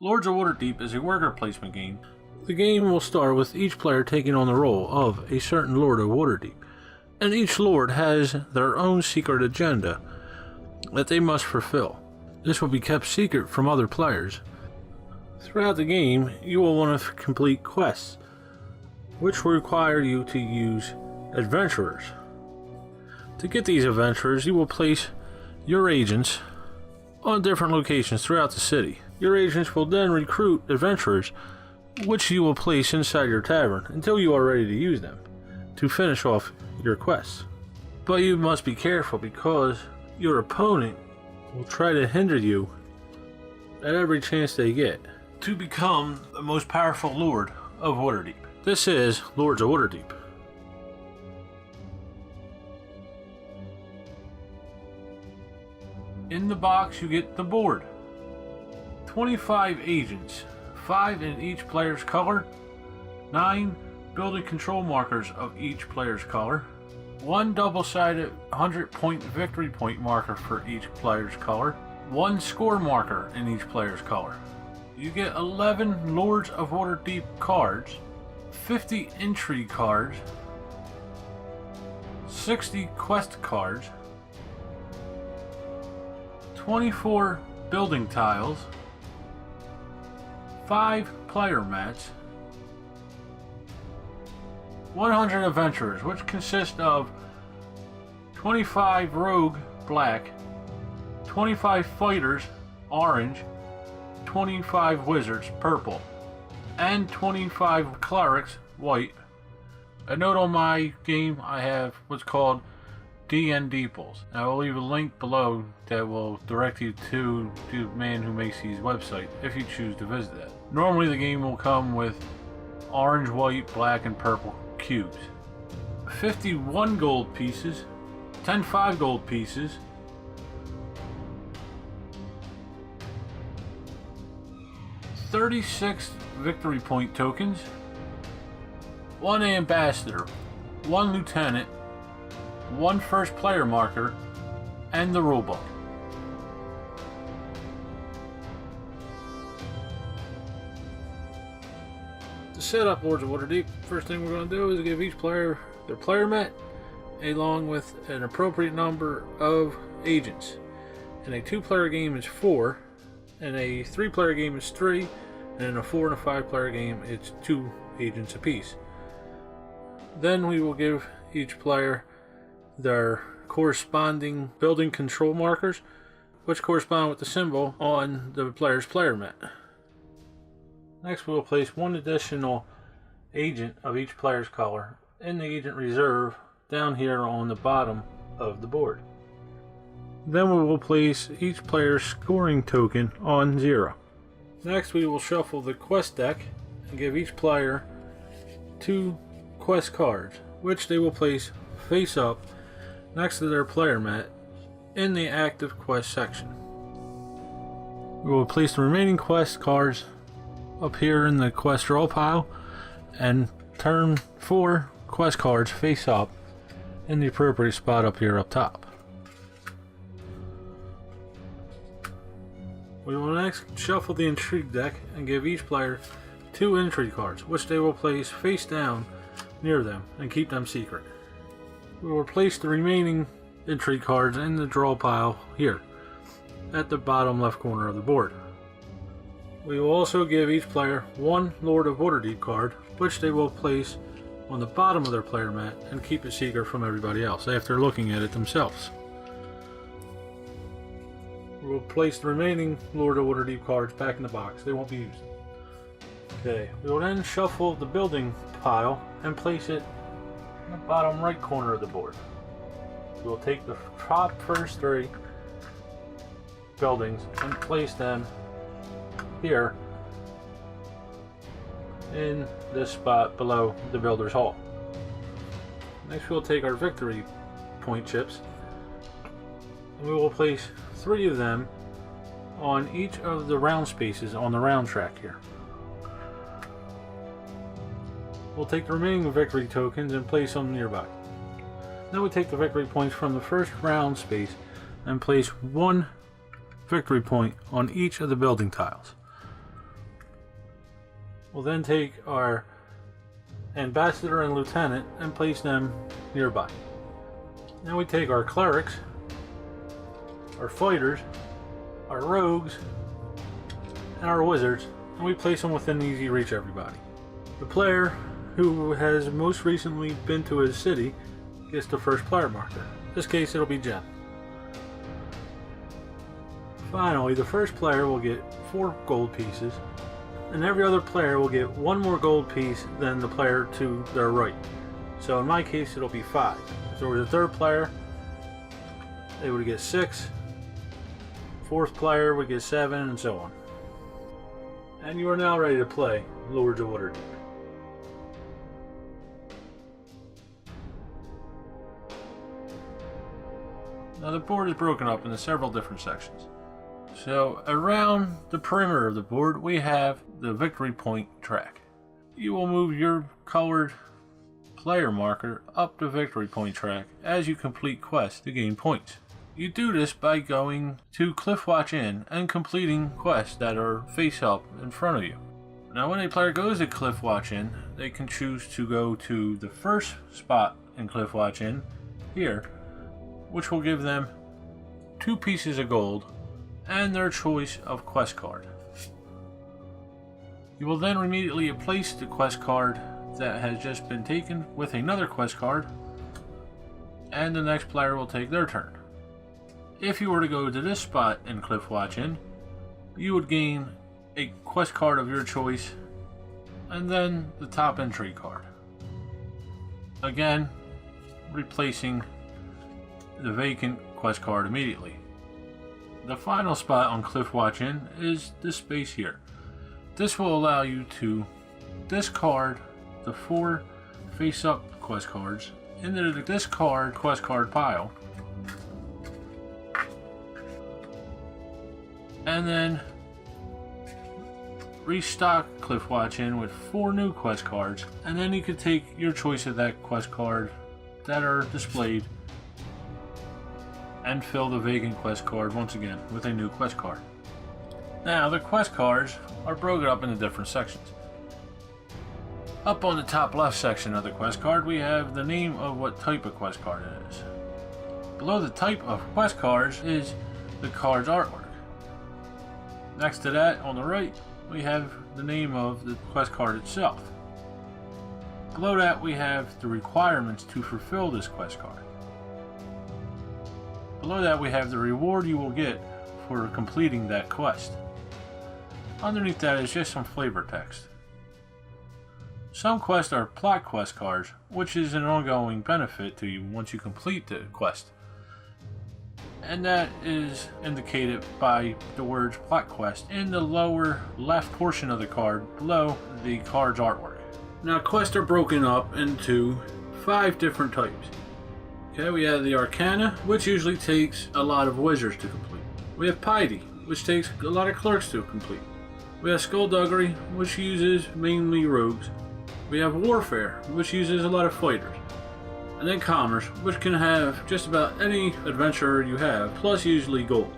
Lords of Waterdeep is a worker placement game. The game will start with each player taking on the role of a certain Lord of Waterdeep, and each Lord has their own secret agenda that they must fulfill. This will be kept secret from other players. Throughout the game, you will want to complete quests, which will require you to use adventurers. To get these adventurers, you will place your agents on different locations throughout the city. Your agents will then recruit adventurers, which you will place inside your tavern until you are ready to use them to finish off your quests. But you must be careful because your opponent will try to hinder you at every chance they get to become the most powerful Lord of Waterdeep. This is Lords of Waterdeep. In the box you get the board. 25 agents, 5 in each player's color, 9 building control markers of each player's color, 1 double-sided 100-point victory point marker for each player's color, 1 score marker in each player's color. You get 11 Lords of Waterdeep cards, 50 intrigue cards, 60 quest cards, 24 building tiles, 5 player mats, 100 adventurers, which consist of 25 rogue black, 25 fighters orange, 25 wizards purple, and 25 clerics white. A note on my game, I have what's called DnDeeples. I will leave a link below that will direct you to the man who makes these websites if you choose to visit that. Normally the game will come with orange, white, black, and purple cubes. 51 gold pieces, 10 5 gold pieces, 36 victory point tokens, 1 ambassador, 1 lieutenant, 1 first player marker, and the rulebook. To set up Lords of Waterdeep, first thing we're going to do is give each player their player mat along with an appropriate number of agents. In a 2-player game is 4, in a 3-player game is 3, and in a 4 and a 5-player game it's 2 agents apiece. Then we will give each player their corresponding building control markers, which correspond with the symbol on the player's player mat. Next we will place 1 additional agent of each player's color in the agent reserve down here on the bottom of the board. Then we will place each player's scoring token on 0. Next we will shuffle the quest deck and give each player 2 quest cards, which they will place face up next to their player mat in the active quest section. We will place the remaining quest cards up here in the quest draw pile and turn 4 quest cards face up in the appropriate spot up here up top. We will next shuffle the intrigue deck and give each player 2 intrigue cards, which they will place face down near them and keep them secret. We will place the remaining intrigue cards in the draw pile here at the bottom left corner of the board. We will also give each player 1 Lord of Waterdeep card, which they will place on the bottom of their player mat and keep it secret from everybody else after looking at it themselves. We will place the remaining Lord of Waterdeep cards back in the box. They won't be used. Okay, we will then shuffle the building pile and place it in the bottom right corner of the board. We will take the top first 3 buildings and place them here in this spot below the Builder's Hall. Next we will take our victory point chips and we will place 3 of them on each of the round spaces on the round track here. We'll take the remaining victory tokens and place them nearby. Then we take the victory points from the first round space and place 1 victory point on each of the building tiles. We'll then take our ambassador and lieutenant and place them nearby. Now we take our clerics, our fighters, our rogues, and our wizards, and we place them within easy reach of everybody. The player who has most recently been to his city gets the first player marker. In this case it'll be Jen. Finally, the first player will get 4 gold pieces, and every other player will get 1 more gold piece than the player to their right. So in my case it'll be 5. If there was a third player, they would get 6. Fourth player would get 7, and so on. And you are now ready to play Lords of Waterdeep. Now the board is broken up into several different sections. So around the perimeter of the board we have the victory point track. You will move your colored player marker up the victory point track as you complete quests to gain points. You do this by going to Cliffwatch Inn and completing quests that are face up in front of you. Now when a player goes to Cliffwatch Inn, they can choose to go to the first spot in Cliffwatch Inn, here, which will give them 2 pieces of gold and their choice of quest card. You will then immediately replace the quest card that has just been taken with another quest card, and the next player will take their turn. If you were to go to this spot in Cliffwatch Inn, you would gain a quest card of your choice and then the top entry card. Again, replacing the vacant quest card immediately. The final spot on Cliffwatch Inn is this space here. This will allow you to discard the 4 face-up quest cards into the discard quest card pile, and then restock Cliffwatch Inn with 4 new quest cards, and then you can take your choice of that quest card that are displayed and fill the vacant quest card once again with a new quest card. Now the quest cards are broken up into different sections. Up on the top left section of the quest card we have the name of what type of quest card it is. Below the type of quest cards is the card's artwork. Next to that on the right we have the name of the quest card itself. Below that we have the requirements to fulfill this quest card. Below that we have the reward you will get for completing that quest. Underneath that is just some flavor text. Some quests are plot quest cards, which is an ongoing benefit to you once you complete the quest. And that is indicated by the words plot quest in the lower left portion of the card below the card's artwork. Now quests are broken up into 5 different types. Okay, we have the Arcana, which usually takes a lot of wizards to complete. We have Piety, which takes a lot of clerks to complete. We have Skullduggery, which uses mainly rogues. We have Warfare, which uses a lot of fighters. And then Commerce, which can have just about any adventurer you have, plus usually gold.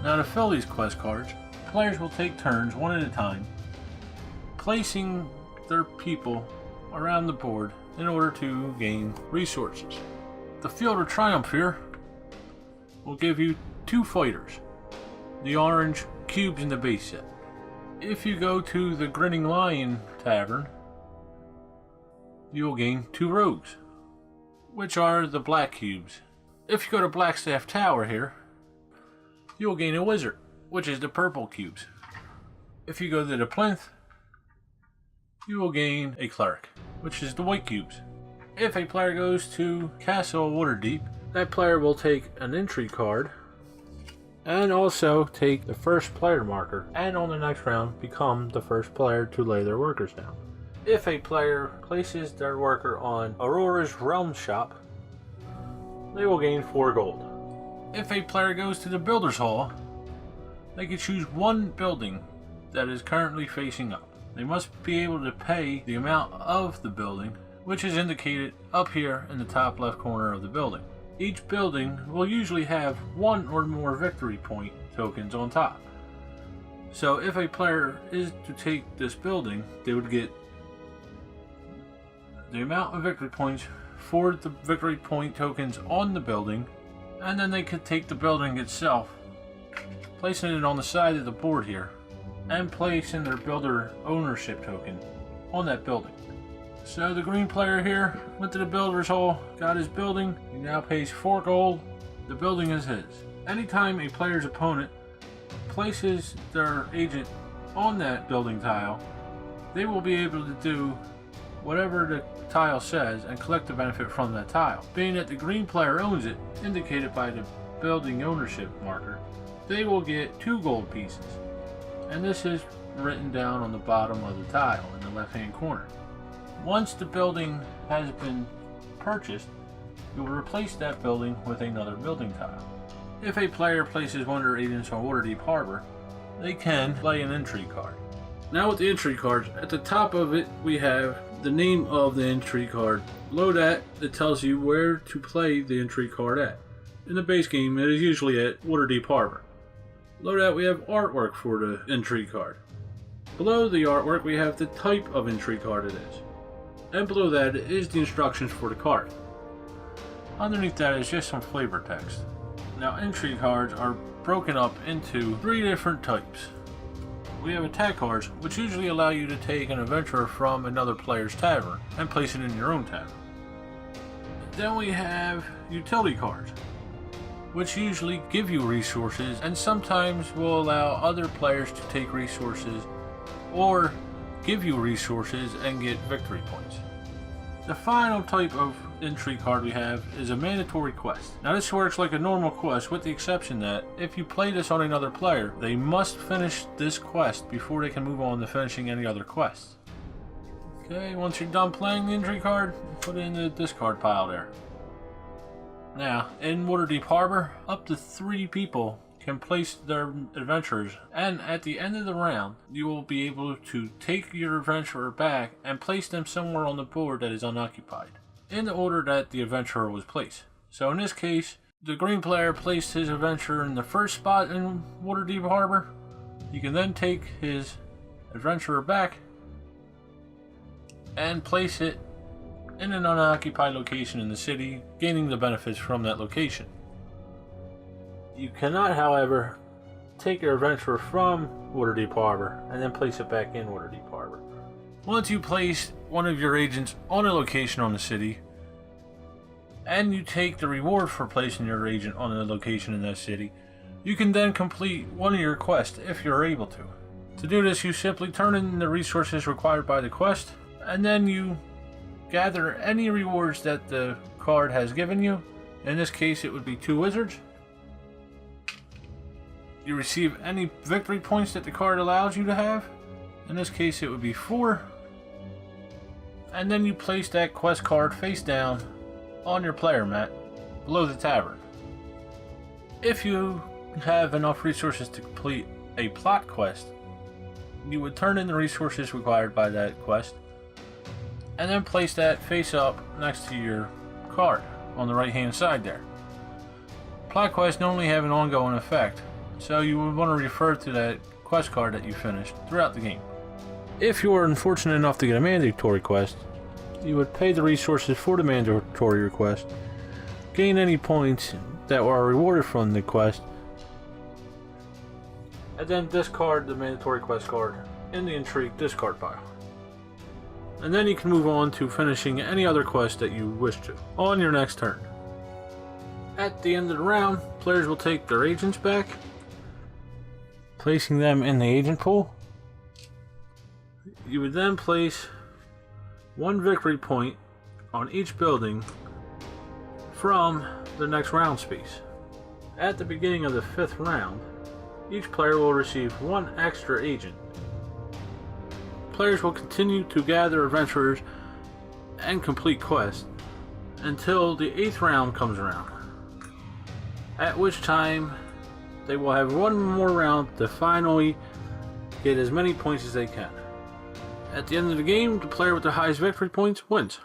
Now to fill these quest cards, players will take turns one at a time, placing their people around the board in order to gain resources. The Field of Triumph here will give you 2 fighters, the orange cubes in the base set. If you go to the Grinning Lion Tavern, you will gain 2 rogues, which are the black cubes. If you go to Blackstaff Tower here, you will gain a wizard, which is the purple cubes. If you go to the Plinth, you will gain a cleric, which is the white cubes. If a player goes to Castle Waterdeep, that player will take an entry card and also take the first player marker, and on the next round become the first player to lay their workers down. If a player places their worker on Aurora's Realm Shop, they will gain 4 gold. If a player goes to the Builder's Hall, they can choose one building that is currently facing up. They must be able to pay the amount of the building, which is indicated up here in the top left corner of the building. Each building will usually have 1 or more victory point tokens on top. So if a player is to take this building, they would get the amount of victory points for the victory point tokens on the building, and then they could take the building itself, placing it on the side of the board here, and placing their builder ownership token on that building. So the green player here went to the builder's hall, got his building, he now pays 4 gold, the building is his. Anytime a player's opponent places their agent on that building tile, they will be able to do whatever the tile says and collect the benefit from that tile. Being that the green player owns it, indicated by the building ownership marker, they will get 2 gold pieces. And this is written down on the bottom of the tile in the left hand corner. Once the building has been purchased, you will replace that building with another building tile. If a player places one of their agents on Waterdeep Harbor, they can play an entry card. Now with the entry cards, at the top of it we have the name of the entry card. Below that, it tells you where to play the entry card at. In the base game, it is usually at Waterdeep Harbor. Below that, we have artwork for the entry card. Below the artwork, we have the type of entry card it is. And below that is the instructions for the card. Underneath that is just some flavor text. Now, entry cards are broken up into 3 different types. We have attack cards, which usually allow you to take an adventurer from another player's tavern and place it in your own tavern. Then we have utility cards, which usually give you resources and sometimes will allow other players to take resources or give you resources and get victory points. The final type of entry card we have is a mandatory quest. Now this works like a normal quest with the exception that if you play this on another player, they must finish this quest before they can move on to finishing any other quests. Okay, once you're done playing the entry card, put it in the discard pile there. Now, in Waterdeep Harbor, up to 3 people can place their adventurers, and at the end of the round, you will be able to take your adventurer back and place them somewhere on the board that is unoccupied, in the order that the adventurer was placed. So in this case, the green player placed his adventurer in the first spot in Waterdeep Harbor. You can then take his adventurer back and place it in an unoccupied location in the city, gaining the benefits from that location. You cannot, however, take your adventurer from Waterdeep Harbor and then place it back in Waterdeep Harbor. Once you place one of your agents on a location on the city, and you take the reward for placing your agent on a location in that city, you can then complete one of your quests if you're able to. To do this, you simply turn in the resources required by the quest, and then you gather any rewards that the card has given you. In this case, it would be 2 wizards. You receive any victory points that the card allows you to have. In this case, it would be 4. And then you place that quest card face down on your player mat below the tavern. If you have enough resources to complete a plot quest, you would turn in the resources required by that quest and then place that face up next to your card on the right hand side there. Plot quests normally have an ongoing effect, so you would want to refer to that quest card that you finished throughout the game. If you are unfortunate enough to get a mandatory quest, you would pay the resources for the mandatory request, gain any points that are rewarded from the quest, and then discard the mandatory quest card in the intrigue discard pile. And then you can move on to finishing any other quest that you wish to on your next turn. At the end of the round, players will take their agents back, placing them in the agent pool. You would then place 1 victory point on each building from the next round space. At the beginning of the 5th round, each player will receive 1 extra agent. Players will continue to gather adventurers and complete quests until the 8th round comes around, at which time they will have 1 more round to finally get as many points as they can. At the end of the game, the player with the highest victory points wins.